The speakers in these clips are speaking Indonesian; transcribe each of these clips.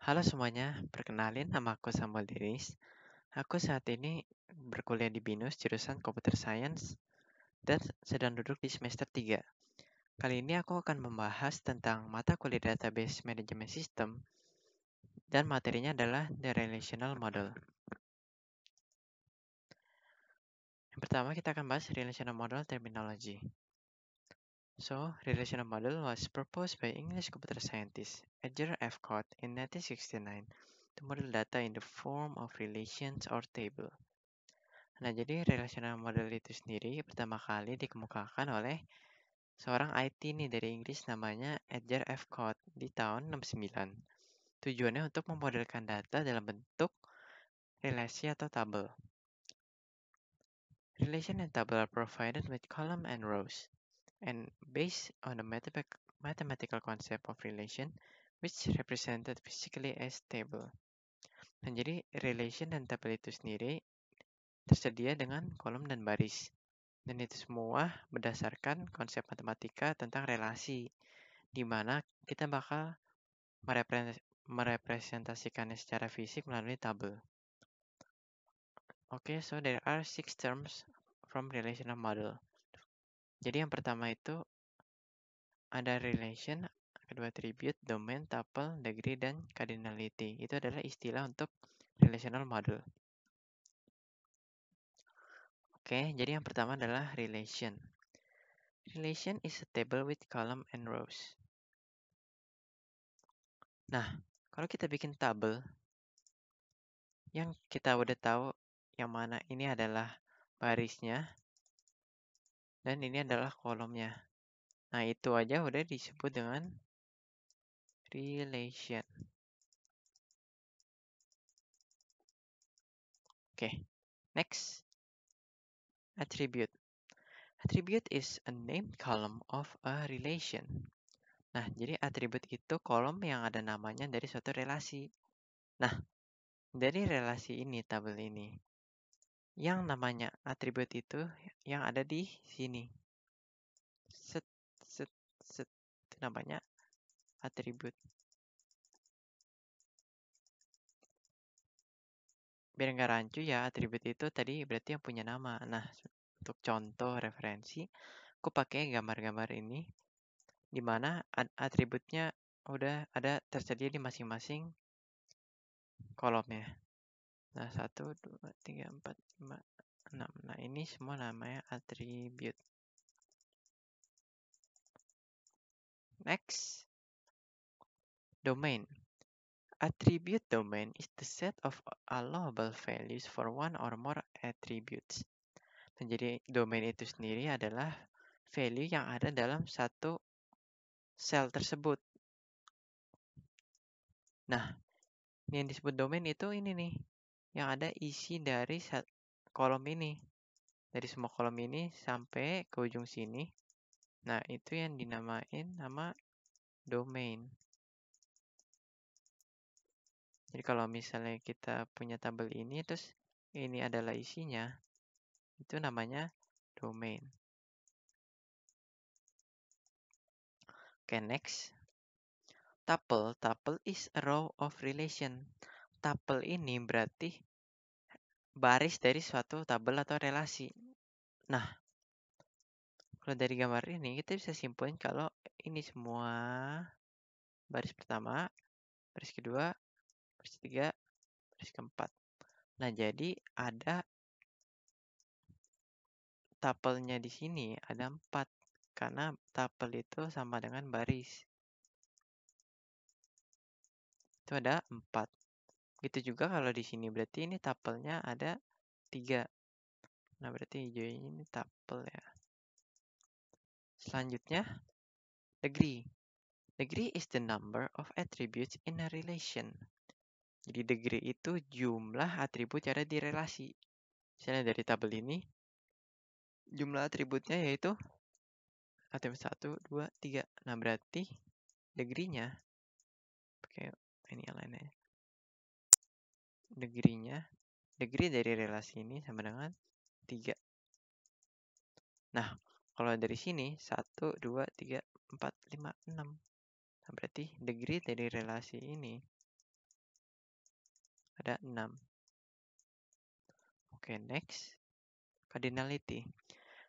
Halo semuanya, perkenalin nama aku Samuel Denis. Aku saat ini berkuliah di BINUS jurusan Computer Science dan sedang duduk di semester 3. Kali ini aku akan membahas tentang mata kuliah Database Management System dan materinya adalah The Relational Model. Yang pertama kita akan bahas Relational Model Terminology. So, Relational Model was proposed by English computer scientist Edgar F. Codd in 1969 to model data in the form of relations or table. Nah, jadi relational model itu sendiri pertama kali dikemukakan oleh seorang IT nih dari Inggris namanya Edgar F. Codd di tahun 69. Tujuannya untuk memodelkan data dalam bentuk relasi atau tabel. Relation and table are provided with column and rows, and based on the mathematical concept of relation, which represented physically as table. Nah, jadi relation dan tabel itu sendiri tersedia dengan kolom dan baris. Dan itu semua berdasarkan konsep matematika tentang relasi, di mana kita bakal merepresentasikannya secara fisik melalui tabel. Oke, so there are 6 terms from relational model. Jadi yang pertama itu ada relation, kedua attribute, domain, tuple, degree, dan cardinality. Itu adalah istilah untuk relational model. Oke, jadi yang pertama adalah relation. Relation is a table with column and rows. Nah, kalau kita bikin tabel, yang kita udah tahu yang mana ini adalah barisnya dan ini adalah kolomnya. Nah, itu aja udah disebut dengan relation. Oke, next. Attribute. Attribute is a named column of a relation. Nah, jadi atribut itu kolom yang ada namanya dari suatu relasi. Nah, dari relasi ini, tabel ini, yang namanya atribut itu yang ada di sini. Set, set, set, itu namanya atribut. Biar nggak rancu ya, atribut itu tadi berarti yang punya nama. Nah, untuk contoh referensi, aku pakai gambar-gambar ini, di mana atributnya udah ada tersedia di masing-masing kolomnya. Nah, 1, 2, 3, 4, 5, 6. Nah, ini semua namanya atribut. Next, domain. Attribute domain is the set of allowable values for one or more attributes. Dan jadi domain itu sendiri adalah value yang ada dalam satu sel tersebut. Nah, yang disebut domain itu ini nih, yang ada isi dari kolom ini. Dari semua kolom ini sampai ke ujung sini. Nah, itu yang dinamain nama domain. Jadi kalau misalnya kita punya tabel ini, terus ini adalah isinya, itu namanya domain. Oke, next. Tuple. Tuple is a row of relation. Tuple ini berarti baris dari suatu tabel atau relasi. Nah, kalau dari gambar ini kita bisa simpulin kalau ini semua baris pertama, baris kedua, baris ketiga, baris keempat. Nah, jadi ada tapelnya di sini ada 4 karena tapel itu sama dengan baris. Itu ada 4. Gitu juga kalau di sini berarti ini tapelnya ada 3. Nah, berarti hijau ini tapel ya. Selanjutnya, degree. Degree is the number of attributes in a relation. Jadi degree itu jumlah atribut yang ada di relasi. Misalnya dari tabel ini, jumlah atributnya yaitu atribut 1, 2, 3. Nah, berarti degree-nya, pakai ini yang lainnya. Degree dari relasi ini sama dengan 3. Nah, kalau dari sini 1, 2, 3, 4, 5, 6. Nah, berarti degree dari relasi ini ada 6. Oke, next. Cardinality.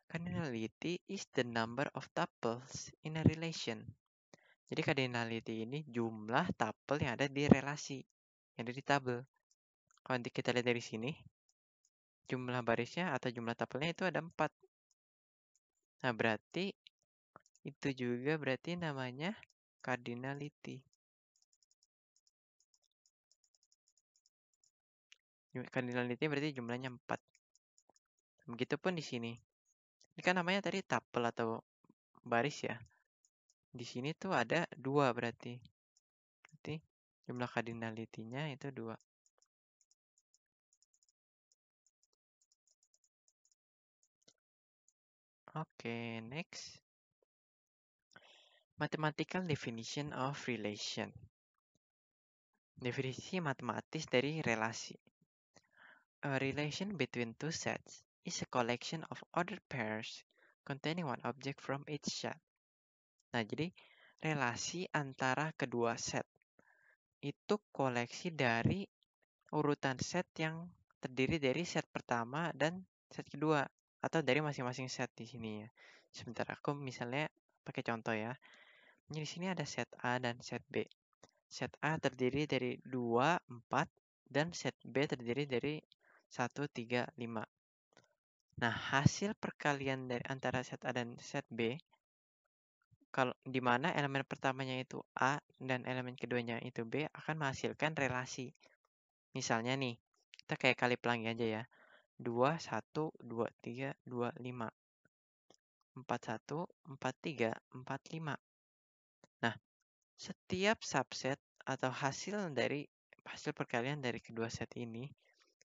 Cardinality is the number of tuples in a relation. Jadi cardinality ini jumlah tuple yang ada di relasi, yang ada di tabel. Kalau nanti kita lihat dari sini, jumlah barisnya atau jumlah tupelnya itu ada 4. Nah, berarti itu juga berarti namanya cardinality. Cardinality berarti jumlahnya 4. Begitupun di sini. Ini kan namanya tadi tuple atau baris ya. Di sini tuh ada 2 berarti. Berarti jumlah cardinality-nya itu 2. Oke, next. Mathematical definition of relation. Definisi matematis dari relasi. A relation between two sets is a collection of ordered pairs containing one object from each set. Nah, jadi relasi antara kedua set itu koleksi dari urutan set yang terdiri dari set pertama dan set kedua atau dari masing-masing set di sini ya. Sebentar, aku misalnya pakai contoh ya. Ini di sini ada set A dan set B. Set A terdiri dari 2, 4, dan set B terdiri dari 1, 3, 5. Nah, hasil perkalian dari antara set A dan set B, kalau di mana elemen pertamanya itu A dan elemen keduanya itu B, akan menghasilkan relasi. Misalnya nih, kita kayak kali pelangi aja ya. 2, 1, 2, 3, 2, 5. 4, 1, 4, 3, 4, 5. Nah, setiap subset atau hasil perkalian dari kedua set ini,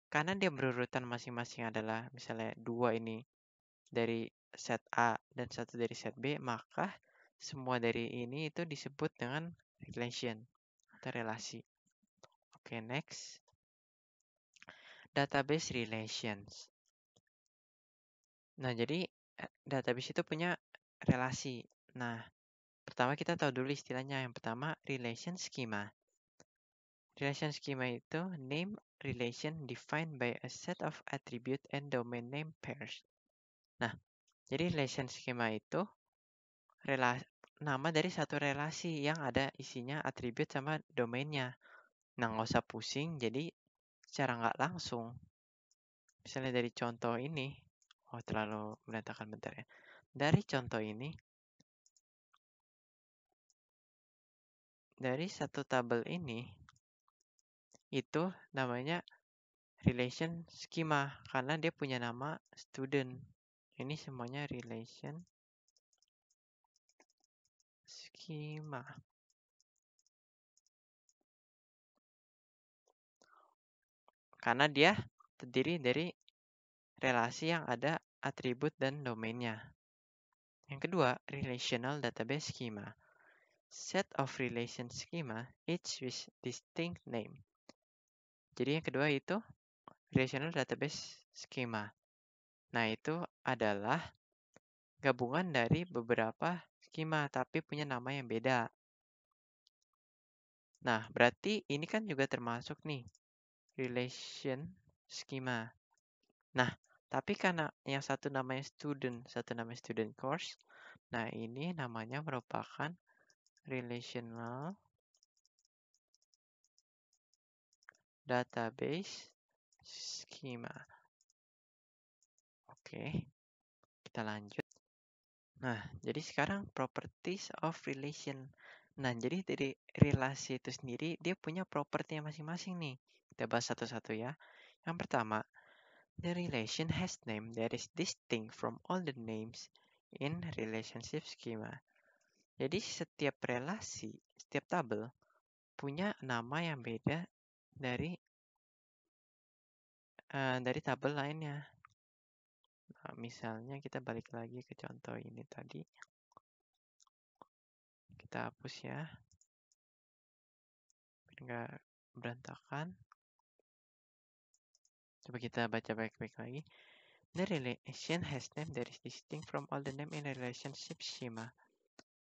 karena dia berurutan masing-masing adalah misalnya 2 ini dari set A dan 1 dari set B, maka semua dari ini itu disebut dengan relation atau relasi. Oke, next. Database relations. Nah, jadi database itu punya relasi. Nah, pertama kita tahu dulu istilahnya. Yang pertama, relation schema. Relation schema itu name relation defined by a set of attribute and domain name pairs. Nah, jadi relation schema itu nama dari satu relasi yang ada isinya atribut sama domainnya. Nah, nggak usah pusing, jadi secara nggak langsung. Misalnya dari contoh ini, terlalu berantakan bentar ya. Dari contoh ini, dari satu tabel ini, itu namanya relation schema, karena dia punya nama student. Ini semuanya relation schema. Karena dia terdiri dari relasi yang ada atribut dan domainnya. Yang kedua, relational database schema. Set of relation schema, each with distinct name. Jadi yang kedua itu relational database schema. Nah, itu adalah gabungan dari beberapa schema, tapi punya nama yang beda. Nah, berarti ini kan juga termasuk nih, relation schema. Nah, tapi karena yang satu namanya student, satu namanya student course, nah ini namanya merupakan relational database schema. Oke, kita lanjut. Nah, jadi sekarang properties of relation. Nah, jadi dari relasi itu sendiri, dia punya properti masing-masing nih. Kita bahas satu-satu ya. Yang pertama, the relation has name that is distinct from all the names in relationship schema. Jadi setiap relasi, setiap tabel, punya nama yang beda dari tabel lainnya. Nah, misalnya kita balik lagi ke contoh ini tadi. Kita hapus ya. Biar nggak berantakan. Coba kita baca baik-baik lagi. The relation has name that is distinct from all the name in relationship schema.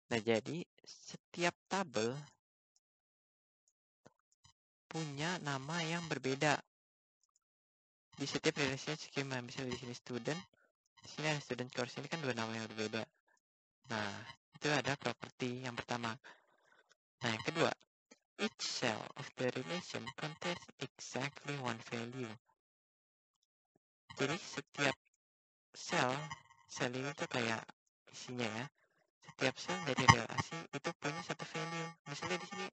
Nah, jadi setiap tabel punya nama yang berbeda di setiap relationship schema. Misalnya di sini student, di sini ada student course, ini kan dua nama yang berbeda. Nah, itu ada properti yang pertama. Nah, yang kedua, each cell of the relation contains exactly one value. Jadi setiap sel ini tuh kayak isinya ya. Setiap sel dari relasi itu punya satu value. Misalnya di sini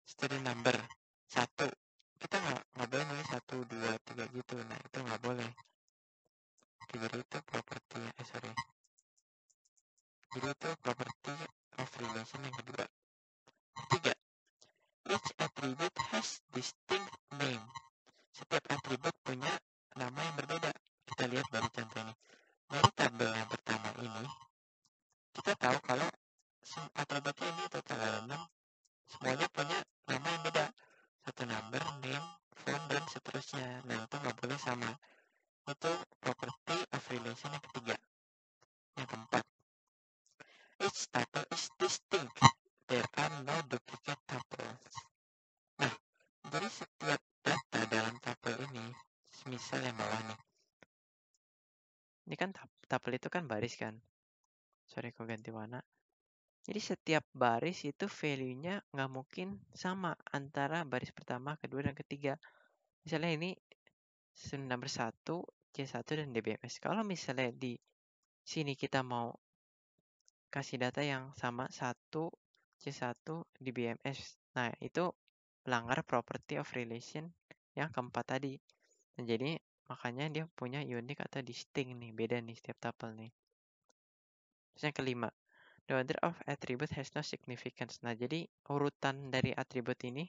student number 1. Kita nggak boleh nulis 1, 2, 3 gitu. Nah, itu nggak boleh. Jadi itu propertinya, Jadi itu property of relation yang kedua. Ketiga, each attribute has distinct name. Setiap atribut punya nama yang berbeda. Kita lihat dari contoh ini. Dari tabel yang pertama ini, kita tahu kalau atributnya ini total ada 6. Semuanya punya nama yang beda. Satu number, name, phone, dan seterusnya. Nah, itu nggak boleh sama. Itu property of relation yang ketiga. Yang keempat, each tuple is distinct. There are no duplicate tuples. Nah, jadi setiap data dalam tuple ini, misal yang bawah nih. Ini kan tuple itu kan baris kan. Sorry, kok ganti warna. Jadi setiap baris itu value-nya nggak mungkin sama antara baris pertama, kedua, dan ketiga. Misalnya ini number 1, C1, dan DBMS. Kalau misalnya di sini kita mau kasih data yang sama 1, C1, DBMS. Nah, itu melanggar property of relation yang keempat tadi. Nah, jadi makanya dia punya unique atau distinct nih, beda nih setiap tuple nih. Terus yang kelima, the order of attribute has no significance. Nah, jadi urutan dari atribut ini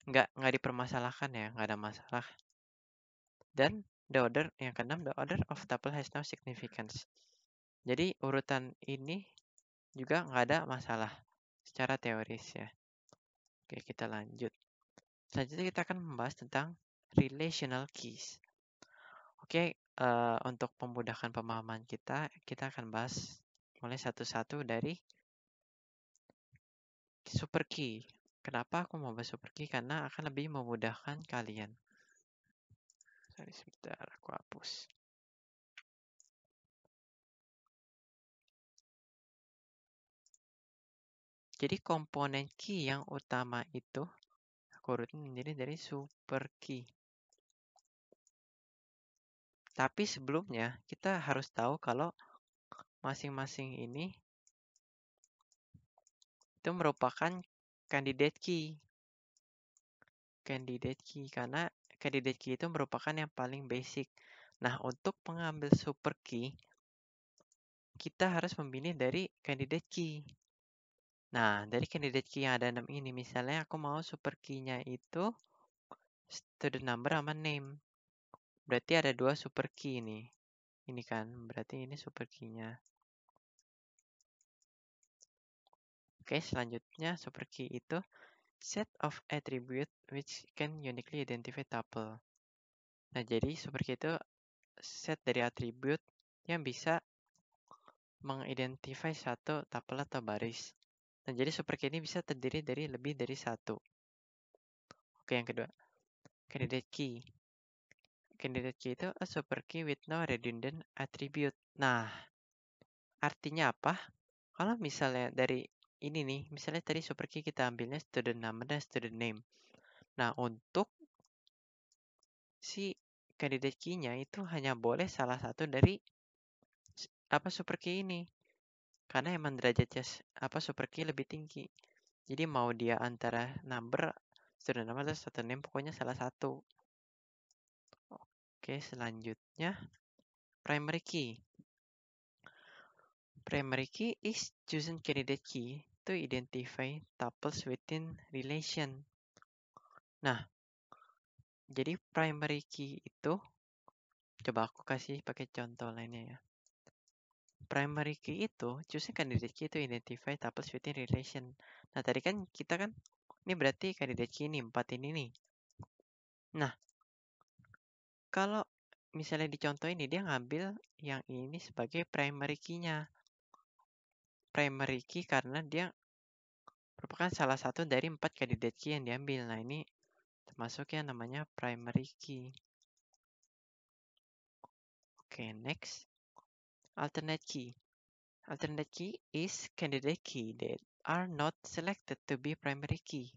nggak dipermasalahkan ya, nggak ada masalah. Dan the order yang keenam, the order of tuple has no significance. Jadi urutan ini juga nggak ada masalah secara teoris ya. Oke, kita lanjut. Selanjutnya kita akan membahas tentang relational keys. Oke, untuk memudahkan pemahaman kita akan bahas mulai satu-satu dari super key. Kenapa aku mau bahas super key? Karena akan lebih memudahkan kalian. Sorry, sebentar, aku hapus. Jadi komponen key yang utama itu aku urutin menjadi dari super key. Tapi sebelumnya kita harus tahu kalau masing-masing ini itu merupakan candidate key. Candidate key karena candidate key itu merupakan yang paling basic. Nah, untuk mengambil super key kita harus memilih dari candidate key. Nah, dari candidate key yang ada 6 ini, misalnya aku mau super key-nya itu student number sama name. Berarti ada 2 super key nih. Ini kan, berarti ini super key-nya. Oke, selanjutnya super key itu set of attribute which can uniquely identify tuple. Nah, jadi super key itu set dari atribut yang bisa mengidentify satu tuple atau baris. Nah, jadi super key ini bisa terdiri dari lebih dari satu. Oke, yang kedua, candidate key. Candidate key itu a super key with no redundant attribute. Nah, artinya apa? Kalau misalnya dari ini nih, misalnya tadi super key kita ambilnya student number dan student name. Nah, untuk si candidate key-nya itu hanya boleh salah satu dari super key ini. Karena emang derajatnya super key lebih tinggi. Jadi mau dia antara number, student number, atau student name, pokoknya salah satu. Oke, selanjutnya primary key. Primary key is chosen candidate key to identify tuples within relation. Nah, jadi primary key itu, coba aku kasih pakai contoh lainnya ya. Primary key itu, choosing candidate key to identify tuples within relation. Nah, tadi kan kita kan, ini berarti candidate key ini, 4 ini nih. Nah, kalau misalnya di contoh ini, dia ngambil yang ini sebagai primary key-nya. Primary key karena dia merupakan salah satu dari 4 candidate key yang diambil. Nah, ini termasuk yang namanya primary key. Oke, next. Alternate key. Alternate key is candidate key that are not selected to be primary key.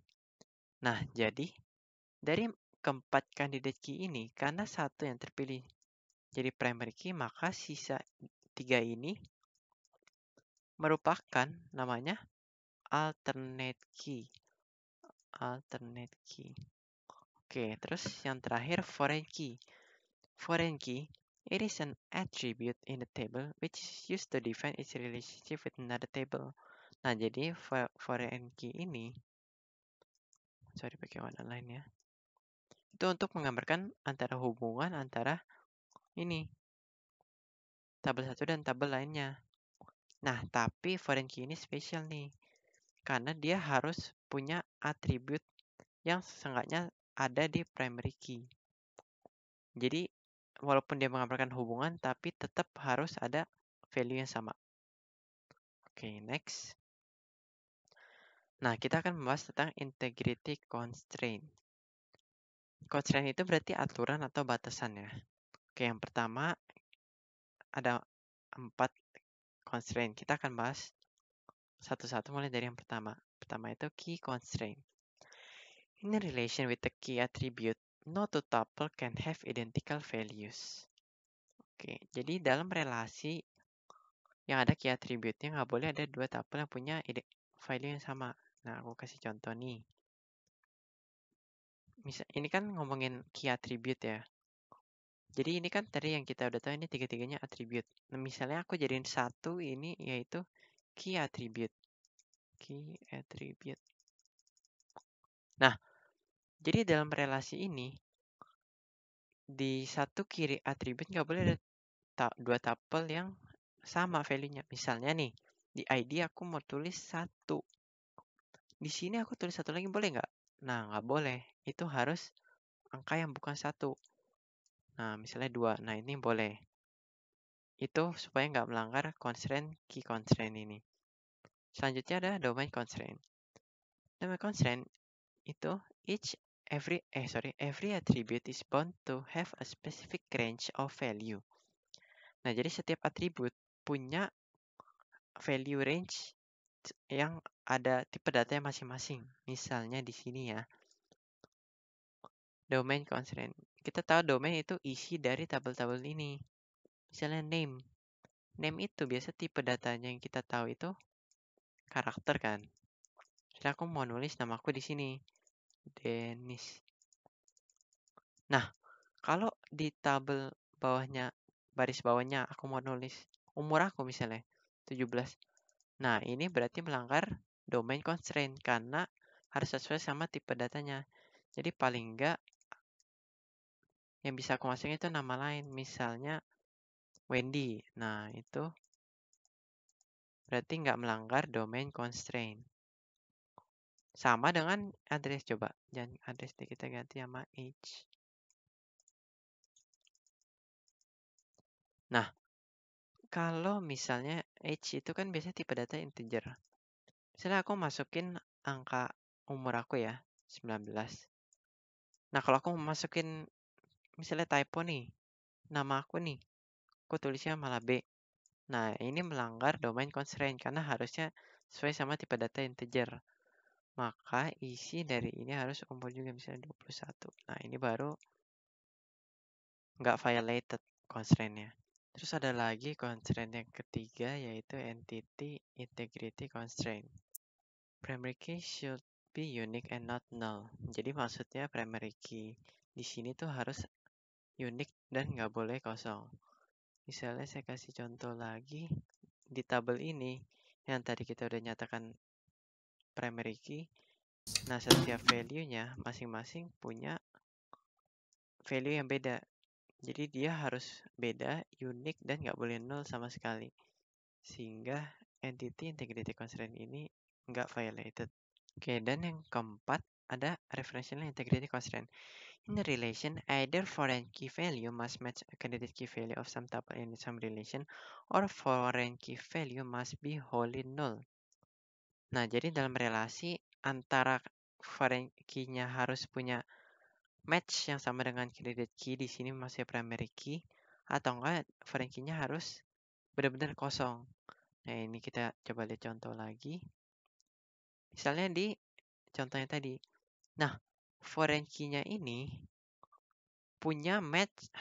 Nah, jadi dari keempat candidate key ini, karena satu yang terpilih jadi primary key, maka sisa 3 ini merupakan namanya alternate key. Alternate key. Oke, terus yang terakhir foreign key. Foreign key, it is an attribute in the table which is used to define its relationship with another table. Nah, jadi foreign key ini, sorry pakai warna lain ya, itu untuk menggambarkan antara hubungan antara ini, tabel satu dan tabel lainnya. Nah, tapi foreign key ini spesial nih, karena dia harus punya atribut yang seenggaknya ada di primary key. Jadi, walaupun dia menggambarkan hubungan, tapi tetap harus ada value yang sama. Oke, next. Nah, kita akan membahas tentang integrity constraint. Constraint itu berarti aturan atau batasan ya. Oke, yang pertama ada 4 constraint. Kita akan bahas satu-satu mulai dari yang pertama. Pertama itu key constraint. In relation with the key attribute, no two tuple can have identical values. Oke, jadi dalam relasi yang ada key attribute-nya nggak boleh ada dua tuple yang punya value yang sama. Nah, aku kasih contoh nih. Misal, ini kan ngomongin key attribute ya. Jadi ini kan tadi yang kita udah tahu ini tiga-tiganya attribute. Nah, misalnya aku jadiin satu ini yaitu key attribute. Key attribute. Nah, jadi dalam relasi ini di satu kiri attribute nggak boleh ada dua tuple yang sama value-nya. Misalnya nih, di ID aku mau tulis satu. Di sini aku tulis satu lagi boleh nggak? Nah, nggak boleh. Itu harus angka yang bukan satu. Nah, misalnya dua. Nah, ini boleh. Itu supaya nggak melanggar constraint key constraint ini. Selanjutnya ada domain constraint. Domain constraint itu every attribute is bound to have a specific range of value. Nah, jadi setiap atribut punya value range yang ada tipe datanya masing-masing. Misalnya di sini ya, domain constraint. Kita tahu domain itu isi dari tabel-tabel ini. Misalnya name. Name itu biasa tipe datanya yang kita tahu itu karakter kan. Jadi aku mau nulis namaku di sini. Dennis. Nah, kalau di tabel bawahnya, baris bawahnya aku mau nulis umur aku misalnya 17. Nah, ini berarti melanggar domain constraint karena harus sesuai sama tipe datanya. Jadi paling enggak yang bisa aku masukin itu nama lain, misalnya Wendy. Nah, itu berarti nggak melanggar domain constraint. Sama dengan address, coba. Jangan address kita ganti sama age. Nah, kalau misalnya age itu kan biasanya tipe data integer. Misalnya aku masukin angka umur aku ya, 19. Nah, kalau aku masukin misalnya typo nih, nama aku nih, aku tulisnya malah B. Nah, ini melanggar domain constraint karena harusnya sesuai sama tipe data integer. Maka isi dari ini harus umur juga, misalnya 21. Nah, ini baru nggak violated constraint-nya. Terus ada lagi constraint yang ketiga yaitu entity integrity constraint. Primary key should be unique and not null. Jadi maksudnya primary key di sini tuh harus unik dan nggak boleh kosong. Misalnya saya kasih contoh lagi di tabel ini yang tadi kita udah nyatakan primary key. Nah, setiap value-nya masing-masing punya value yang beda. Jadi dia harus beda, unik, dan nggak boleh nol sama sekali. Sehingga entity integrity constraint ini nggak violated. Oke, dan yang keempat ada referential integrity constraint. In a relation, either foreign key value must match a candidate key value of some tuple in some relation, or foreign key value must be wholly null. Nah, jadi dalam relasi antara foreign key-nya harus punya match yang sama dengan candidate key, di sini masih primary key, atau enggak foreign key-nya harus benar-benar kosong. Nah, ini kita coba lihat contoh lagi. Misalnya di contohnya tadi. Nah, foreign key-nya ini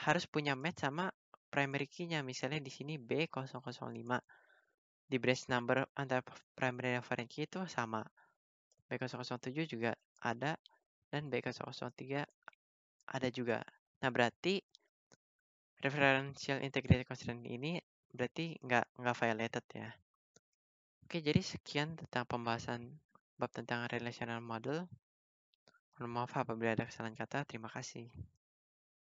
harus punya match sama primary key-nya. Misalnya di sini B005. Di brace number antara primary dan foreign key itu sama. B007 juga ada, dan B003 ada juga. Nah, berarti referential integrity constraint ini berarti nggak violated ya. Oke, jadi sekian tentang pembahasan bab tentang relational model. Mohon maaf apabila ada kesalahan kata. Terima kasih.